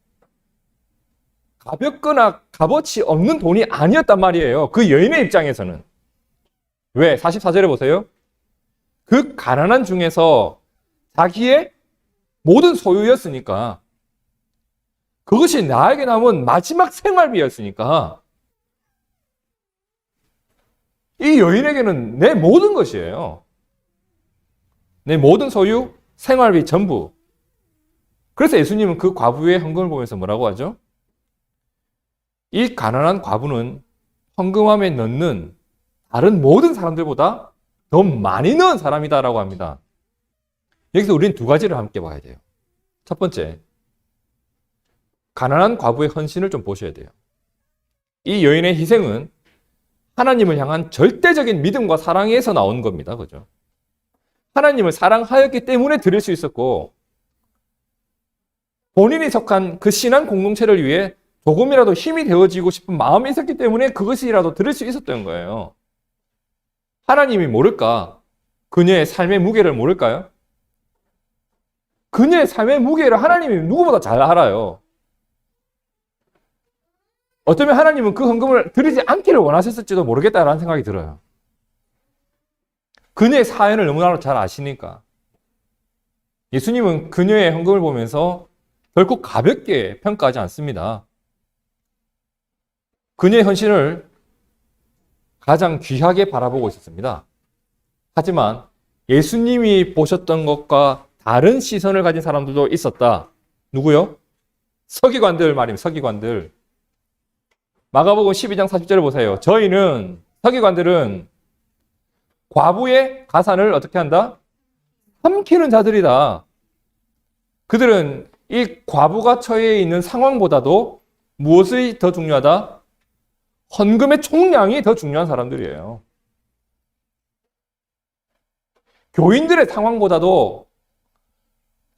가볍거나 값어치 없는 돈이 아니었단 말이에요. 그 여인의 입장에서는. 왜? 44절에 보세요. 그 가난한 중에서 자기의 모든 소유였으니까, 그것이 나에게 남은 마지막 생활비였으니까 이 여인에게는 내 모든 것이에요. 내 모든 소유, 생활비 전부. 그래서 예수님은 그 과부의 헌금을 보면서 뭐라고 하죠? 이 가난한 과부는 헌금함에 넣는 다른 모든 사람들보다 더 많이 넣은 사람이다라고 합니다. 여기서 우리는 두 가지를 함께 봐야 돼요. 첫 번째, 가난한 과부의 헌신을 좀 보셔야 돼요. 이 여인의 희생은 하나님을 향한 절대적인 믿음과 사랑에서 나온 겁니다. 그죠? 하나님을 사랑하였기 때문에 드릴 수 있었고, 본인이 속한 그 신앙 공동체를 위해 조금이라도 힘이 되어지고 싶은 마음이 있었기 때문에 그것이라도 드릴 수 있었던 거예요. 하나님이 모를까? 그녀의 삶의 무게를 모를까요? 그녀의 삶의 무게를 하나님이 누구보다 잘 알아요. 어쩌면 하나님은 그 헌금을 드리지 않기를 원하셨을지도 모르겠다라는 생각이 들어요. 그녀의 사연을 너무나 잘 아시니까. 예수님은 그녀의 헌금을 보면서 결코 가볍게 평가하지 않습니다. 그녀의 헌신을 가장 귀하게 바라보고 있었습니다. 하지만 예수님이 보셨던 것과 다른 시선을 가진 사람들도 있었다. 누구요? 서기관들 말입니다. 서기관들. 마가복음 12장 40절을 보세요. 저희는 서기관들은 과부의 가산을 어떻게 한다? 삼키는 자들이다. 그들은 이 과부가 처해 있는 상황보다도 무엇이 더 중요하다? 헌금의 총량이 더 중요한 사람들이에요. 교인들의 상황보다도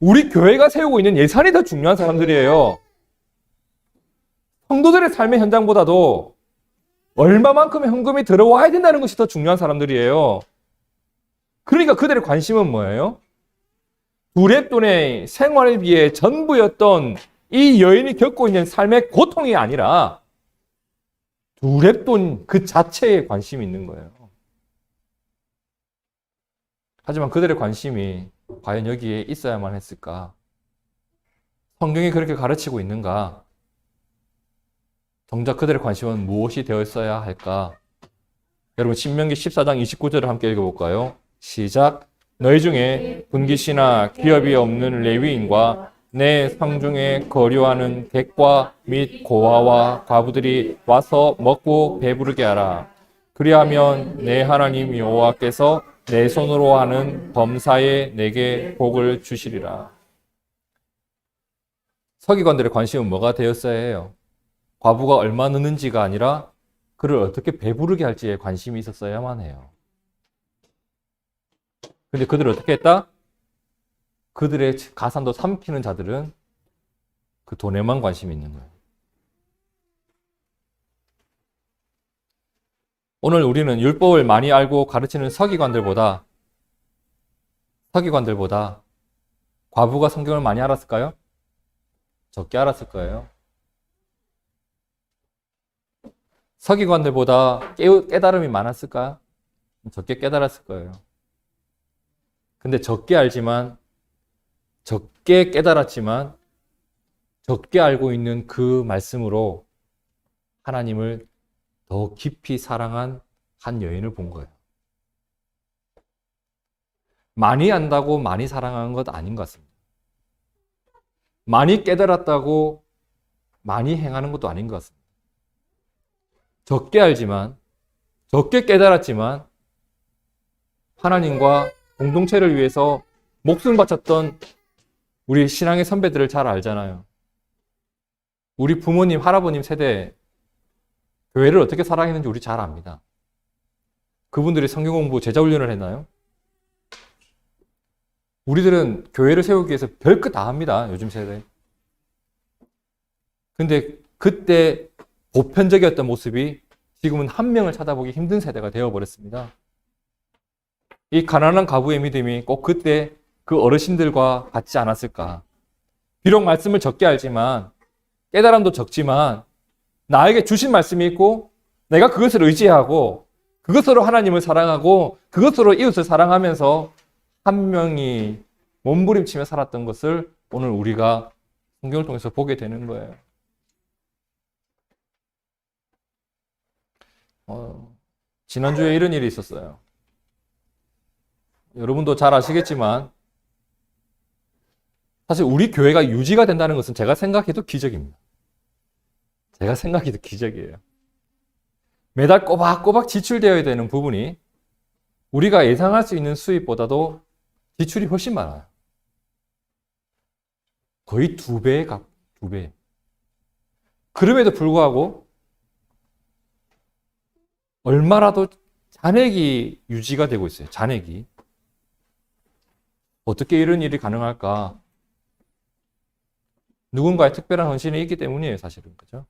우리 교회가 세우고 있는 예산이 더 중요한 사람들이에요. 성도들의 삶의 현장보다도 얼마만큼의 헌금이 들어와야 된다는 것이 더 중요한 사람들이에요. 그러니까 그들의 관심은 뭐예요? 두렙돈의 생활비의 전부였던 이 여인이 겪고 있는 삶의 고통이 아니라 두렙돈 그 자체에 관심이 있는 거예요. 하지만 그들의 관심이 과연 여기에 있어야만 했을까? 성경이 그렇게 가르치고 있는가? 정작 그들의 관심은 무엇이 되었어야 할까? 여러분 신명기 14장 29절을 함께 읽어볼까요? 시작! 너희 중에 분깃이나 기업이 없는 레위인과 내 성중에 거류하는 객과 및 고아와 과부들이 와서 먹고 배부르게 하라. 그리하면 내 하나님 여호와께서 내 손으로 하는 범사에 내게 복을 주시리라. 서기관들의 관심은 뭐가 되었어야 해요? 과부가 얼마 넣는지가 아니라 그를 어떻게 배부르게 할지에 관심이 있었어야만 해요. 근데 그들을 어떻게 했다? 그들의 가산도 삼키는 자들은 그 돈에만 관심이 있는 거예요. 오늘 우리는 율법을 많이 알고 가르치는 서기관들보다 과부가 성경을 많이 알았을까요? 적게 알았을 거예요. 서기관들보다 깨달음이 많았을까요? 적게 깨달았을 거예요. 근데 적게 깨달았지만 적게 알고 있는 그 말씀으로 하나님을 더 깊이 사랑한 한 여인을 본 거예요. 많이 안다고 많이 사랑하는 것 아닌 것 같습니다. 많이 깨달았다고 많이 행하는 것도 아닌 것 같습니다. 적게 알지만, 적게 깨달았지만 하나님과 공동체를 위해서 목숨 바쳤던 우리 신앙의 선배들을 잘 알잖아요. 우리 부모님, 할아버님 세대 교회를 어떻게 사랑했는지 우리 잘 압니다. 그분들이 성경 공부, 제자 훈련을 했나요? 우리들은 교회를 세우기 위해서 별것 다 합니다. 요즘 세대. 근데 그때 보편적이었던 모습이 지금은 한 명을 찾아보기 힘든 세대가 되어버렸습니다. 이 가난한 과부의 믿음이 꼭 그때 그 어르신들과 같지 않았을까. 비록 말씀을 적게 알지만 깨달음도 적지만 나에게 주신 말씀이 있고 내가 그것을 의지하고 그것으로 하나님을 사랑하고 그것으로 이웃을 사랑하면서 한 명이 몸부림치며 살았던 것을 오늘 우리가 성경을 통해서 보게 되는 거예요. 지난주에 이런 일이 있었어요. 여러분도 잘 아시겠지만 사실 우리 교회가 유지가 된다는 것은 제가 생각해도 기적입니다. 제가 생각해도 기적이에요. 매달 꼬박꼬박 지출되어야 되는 부분이 우리가 예상할 수 있는 수입보다도 지출이 훨씬 많아요. 거의 2배에 값, 2배. 그럼에도 불구하고 얼마라도 잔액이 유지가 되고 있어요. 잔액이. 어떻게 이런 일이 가능할까? 누군가의 특별한 헌신이 있기 때문이에요, 사실은. 그죠?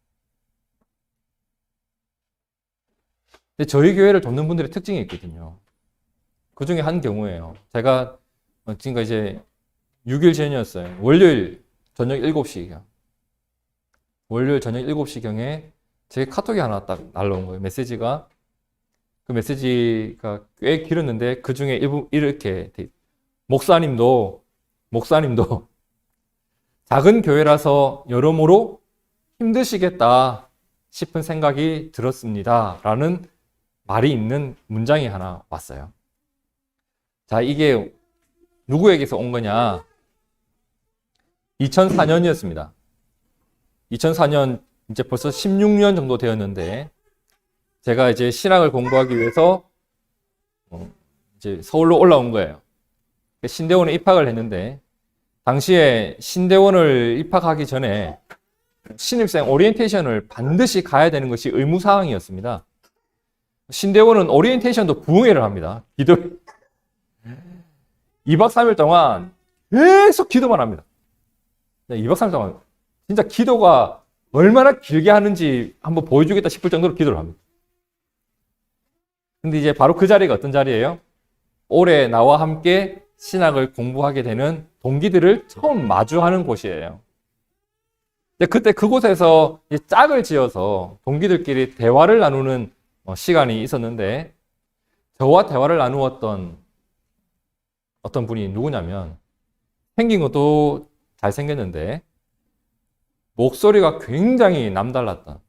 근데 저희 교회를 돕는 분들의 특징이 있거든요. 그 중에 한 경우예요. 제가 지금까지 이제 6일 전이었어요. 월요일 저녁 7시경. 월요일 저녁 7시경에 제 카톡이 하나 딱 날라온 거예요. 메시지가. 그 메시지가 꽤 길었는데 그 중에 일부 이렇게 돼 있어요. 목사님도 작은 교회라서 여러모로 힘드시겠다 싶은 생각이 들었습니다. 라는 말이 있는 문장이 하나 왔어요. 자, 이게 누구에게서 온 거냐? 2004년이었습니다. 2004년 이제 벌써 16년 정도 되었는데 제가 이제 신학을 공부하기 위해서 이제 서울로 올라온 거예요. 신대원에 입학을 했는데 당시에 신대원을 입학하기 전에 신입생 오리엔테이션을 반드시 가야 되는 것이 의무사항이었습니다. 신대원은 오리엔테이션도 부흥회를 합니다. 2박 3일 동안 계속 기도만 합니다. 2박 3일 동안 진짜 기도가 얼마나 길게 하는지 한번 보여주겠다 싶을 정도로 기도를 합니다. 근데 이제 바로 그 자리가 어떤 자리예요? 올해 나와 함께 신학을 공부하게 되는 동기들을 처음 마주하는 곳이에요. 근데 그때 그곳에서 짝을 지어서 동기들끼리 대화를 나누는 시간이 있었는데 저와 대화를 나누었던 어떤 분이 누구냐면 생긴 것도 잘생겼는데 목소리가 굉장히 남달랐던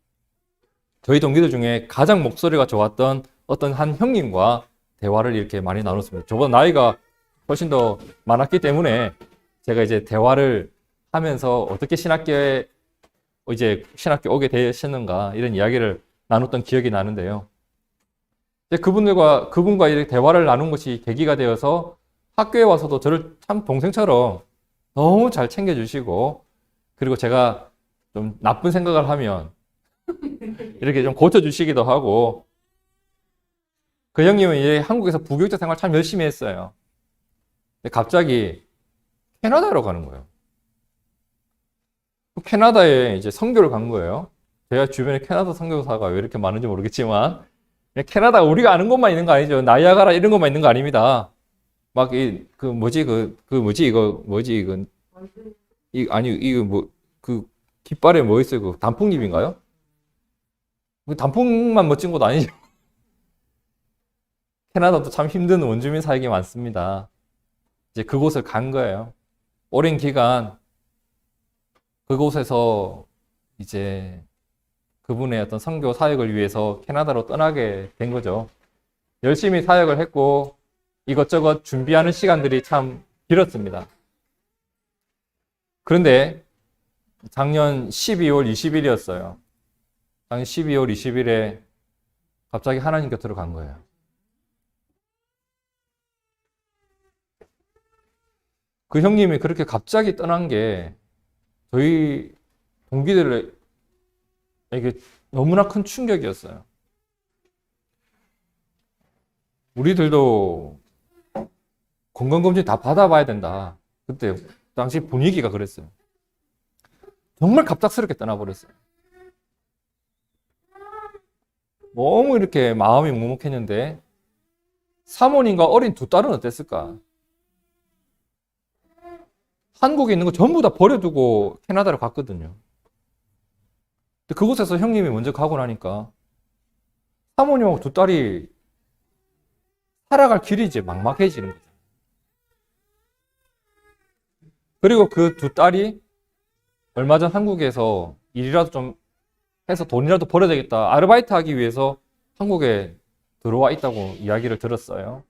저희 동기들 중에 가장 목소리가 좋았던 어떤 한 형님과 대화를 이렇게 많이 나눴습니다. 저보다 나이가 훨씬 더 많았기 때문에 제가 이제 대화를 하면서 어떻게 신학교에 이제 신학교 오게 되셨는가 이런 이야기를 나눴던 기억이 나는데요. 그분과 이렇게 대화를 나눈 것이 계기가 되어서 학교에 와서도 저를 참 동생처럼 너무 잘 챙겨주시고 그리고 제가 좀 나쁜 생각을 하면 이렇게 좀 고쳐주시기도 하고 그 형님은 이제 한국에서 부교육자 생활 참 열심히 했어요. 근데 갑자기 캐나다로 가는 거예요. 캐나다에 이제 선교를 간 거예요. 제가 주변에 캐나다 선교사가 왜 이렇게 많은지 모르겠지만 캐나다 우리가 아는 곳만 있는 거 아니죠. 나이아가라 이런 것만 있는 거 아닙니다. 막 이거 깃발에 뭐 있어요? 그 단풍잎인가요? 그 단풍만 멋진 곳 아니죠. 캐나다도 참 힘든 원주민 사역이 많습니다. 이제 그곳을 간 거예요. 오랜 기간 그곳에서 이제 그분의 어떤 선교 사역을 위해서 캐나다로 떠나게 된 거죠. 열심히 사역을 했고 이것저것 준비하는 시간들이 참 길었습니다. 그런데 작년 12월 20일이었어요. 작년 12월 20일에 갑자기 하나님 곁으로 간 거예요. 그 형님이 그렇게 갑자기 떠난 게 저희 동기들에게 너무나 큰 충격이었어요. 우리들도 건강검진 다 받아봐야 된다. 그때 당시 분위기가 그랬어요. 정말 갑작스럽게 떠나버렸어요. 너무 이렇게 마음이 먹먹했는데 사모님과 어린 두 딸은 어땠을까? 한국에 있는 거 전부 다 버려두고 캐나다로 갔거든요. 근데 그곳에서 형님이 먼저 가고 나니까 사모님하고 두 딸이 살아갈 길이 이제 막막해지는 거죠. 그리고 그 두 딸이 얼마 전 한국에서 일이라도 좀 해서 돈이라도 벌어야 되겠다. 아르바이트 하기 위해서 한국에 들어와 있다고 이야기를 들었어요.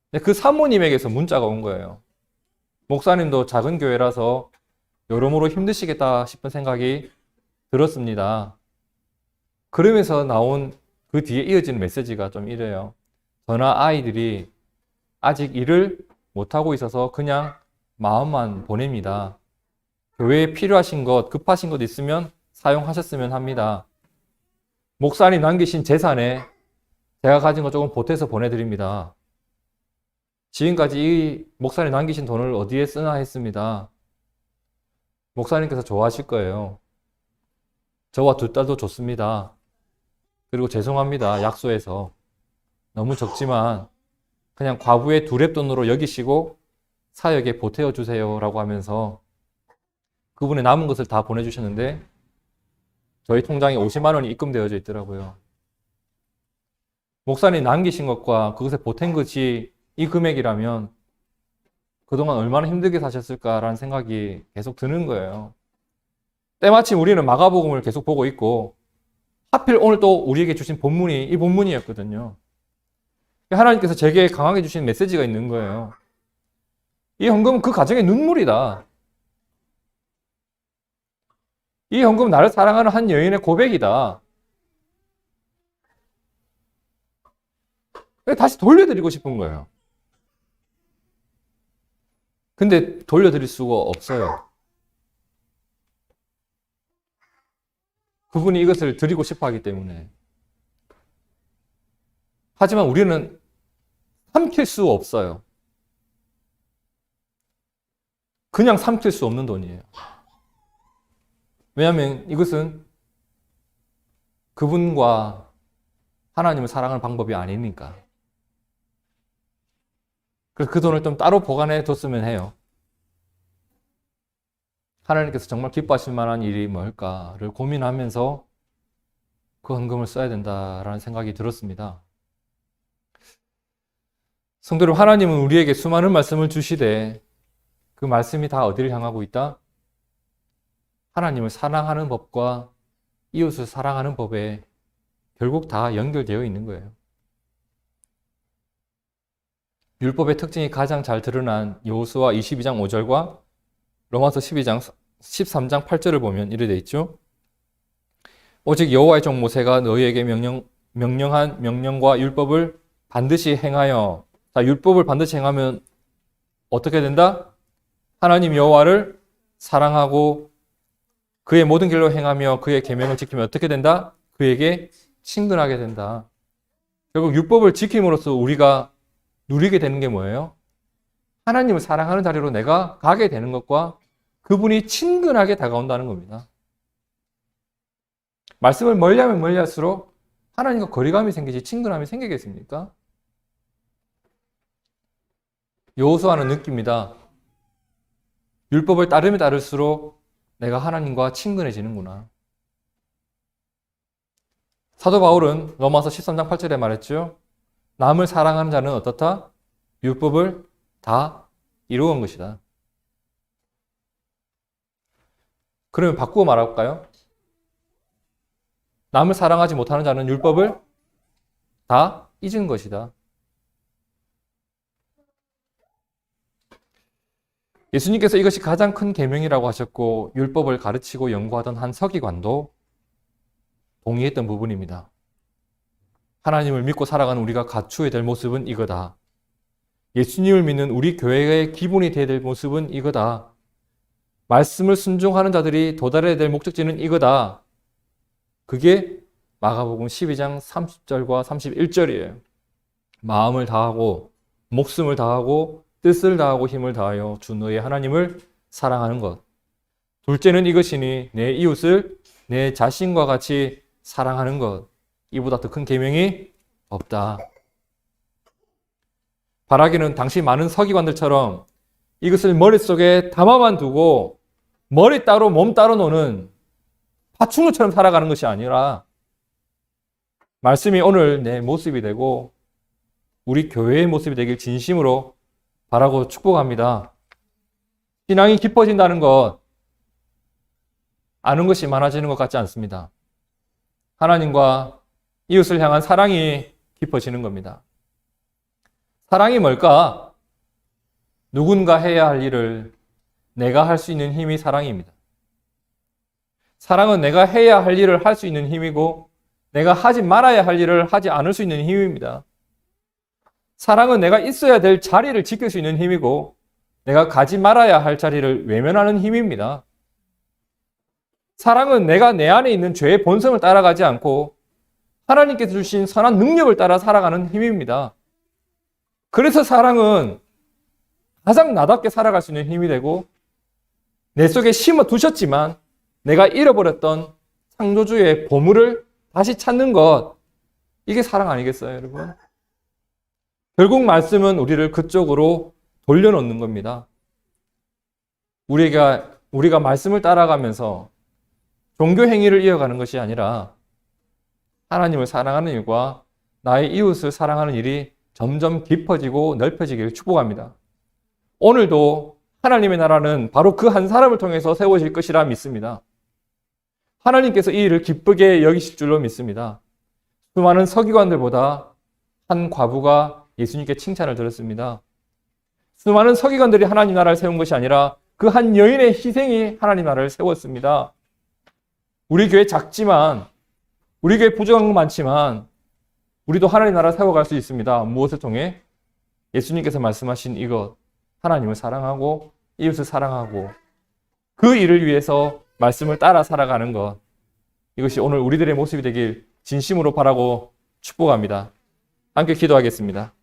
근데 그 사모님에게서 문자가 온 거예요. 목사님도 작은 교회라서 여러모로 힘드시겠다 싶은 생각이 들었습니다. 그러면서 나온 그 뒤에 이어지는 메시지가 좀 이래요. 저나 아이들이 아직 일을 못하고 있어서 그냥 마음만 보냅니다. 교회에 필요하신 것, 급하신 것 있으면 사용하셨으면 합니다. 목사님 남기신 재산에 제가 가진 거 조금 보태서 보내드립니다. 지금까지 이 목사님 남기신 돈을 어디에 쓰나 했습니다. 목사님께서 좋아하실 거예요. 저와 두 딸도 좋습니다. 그리고 죄송합니다. 약소해서. 너무 적지만 그냥 과부의 두랩돈으로 여기시고 사역에 보태어 주세요 라고 하면서 그분의 남은 것을 다 보내주셨는데 저희 통장에 50만 원이 입금되어져 있더라고요. 목사님 남기신 것과 그것에 보탠 것이 이 금액이라면 그동안 얼마나 힘들게 사셨을까라는 생각이 계속 드는 거예요. 때마침 우리는 마가복음을 계속 보고 있고 하필 오늘 또 우리에게 주신 본문이 이 본문이었거든요. 하나님께서 제게 강하게 주신 메시지가 있는 거예요. 이 헌금은 그 가정의 눈물이다. 이 헌금은 나를 사랑하는 한 여인의 고백이다. 다시 돌려드리고 싶은 거예요. 근데 돌려드릴 수가 없어요. 그분이 이것을 드리고 싶어 하기 때문에. 하지만 우리는 삼킬 수 없어요. 그냥 삼킬 수 없는 돈이에요. 왜냐하면 이것은 그분과 하나님을 사랑하는 방법이 아니니까. 그래서 그 돈을 좀 따로 보관해 뒀으면 해요. 하나님께서 정말 기뻐하실 만한 일이 뭘까를 고민하면서 그 헌금을 써야 된다라는 생각이 들었습니다. 성도 여러분, 하나님은 우리에게 수많은 말씀을 주시되 그 말씀이 다 어디를 향하고 있다? 하나님을 사랑하는 법과 이웃을 사랑하는 법에 결국 다 연결되어 있는 거예요. 율법의 특징이 가장 잘 드러난 여호수아 22장 5절과 로마서 13장 8절을 보면 이래 돼 있죠. 오직 여호와의 종 모세가 너희에게 명령한 명령과 율법을 반드시 행하여. 자, 율법을 반드시 행하면 어떻게 된다? 하나님 여호와를 사랑하고 그의 모든 길로 행하며 그의 계명을 지키면 어떻게 된다? 그에게 친근하게 된다. 결국 율법을 지킴으로써 우리가 누리게 되는 게 뭐예요? 하나님을 사랑하는 자리로 내가 가게 되는 것과 그분이 친근하게 다가온다는 겁니다. 말씀을 멀리하면 멀리할수록 하나님과 거리감이 생기지 친근함이 생기겠습니까? 여호수아는 느낍니다. 율법을 따르면 따를수록 내가 하나님과 친근해지는구나. 사도 바울은 로마서 13장 8절에 말했죠. 남을 사랑하는 자는 어떻다? 율법을 다 이루은 것이다. 그러면 바꾸어 말할까요? 남을 사랑하지 못하는 자는 율법을 다 잊은 것이다. 예수님께서 이것이 가장 큰 계명이라고 하셨고 율법을 가르치고 연구하던 한 서기관도 동의했던 부분입니다. 하나님을 믿고 살아가는 우리가 갖추어야 될 모습은 이거다. 예수님을 믿는 우리 교회의 기본이 되어야 될 모습은 이거다. 말씀을 순종하는 자들이 도달해야 될 목적지는 이거다. 그게 마가복음 12장 30절과 31절이에요. 마음을 다하고 목숨을 다하고 뜻을 다하고 힘을 다하여 주 너의 하나님을 사랑하는 것. 둘째는 이것이니 내 이웃을 내 자신과 같이 사랑하는 것. 이보다 더 큰 계명이 없다. 바라기는 당시 많은 서기관들처럼 이것을 머릿속에 담아만 두고 머리 따로 몸 따로 노는 파충류처럼 살아가는 것이 아니라 말씀이 오늘 내 모습이 되고 우리 교회의 모습이 되길 진심으로 바라고 축복합니다. 신앙이 깊어진다는 것, 아는 것이 많아지는 것 같지 않습니다. 하나님과 이웃을 향한 사랑이 깊어지는 겁니다. 사랑이 뭘까? 누군가 해야 할 일을 내가 할 수 있는 힘이 사랑입니다. 사랑은 내가 해야 할 일을 할 수 있는 힘이고 내가 하지 말아야 할 일을 하지 않을 수 있는 힘입니다. 사랑은 내가 있어야 될 자리를 지킬 수 있는 힘이고 내가 가지 말아야 할 자리를 외면하는 힘입니다. 사랑은 내가 내 안에 있는 죄의 본성을 따라가지 않고 하나님께서 주신 선한 능력을 따라 살아가는 힘입니다. 그래서 사랑은 가장 나답게 살아갈 수 있는 힘이 되고 내 속에 심어 두셨지만 내가 잃어버렸던 창조주의 보물을 다시 찾는 것, 이게 사랑 아니겠어요, 여러분? 결국 말씀은 우리를 그쪽으로 돌려놓는 겁니다. 우리가 말씀을 따라가면서 종교 행위를 이어가는 것이 아니라 하나님을 사랑하는 일과 나의 이웃을 사랑하는 일이 점점 깊어지고 넓혀지기를 축복합니다. 오늘도 하나님의 나라는 바로 그 한 사람을 통해서 세워질 것이라 믿습니다. 하나님께서 이 일을 기쁘게 여기실 줄로 믿습니다. 수많은 서기관들보다 한 과부가 예수님께 칭찬을 들었습니다. 수많은 서기관들이 하나님 나라를 세운 것이 아니라 그 한 여인의 희생이 하나님 나라를 세웠습니다. 우리 교회 작지만, 우리 교회 부족한 건 많지만 우리도 하나님 나라 세워갈 수 있습니다. 무엇을 통해? 예수님께서 말씀하신 이것, 하나님을 사랑하고 이웃을 사랑하고 그 일을 위해서 말씀을 따라 살아가는 것, 이것이 오늘 우리들의 모습이 되길 진심으로 바라고 축복합니다. 함께 기도하겠습니다.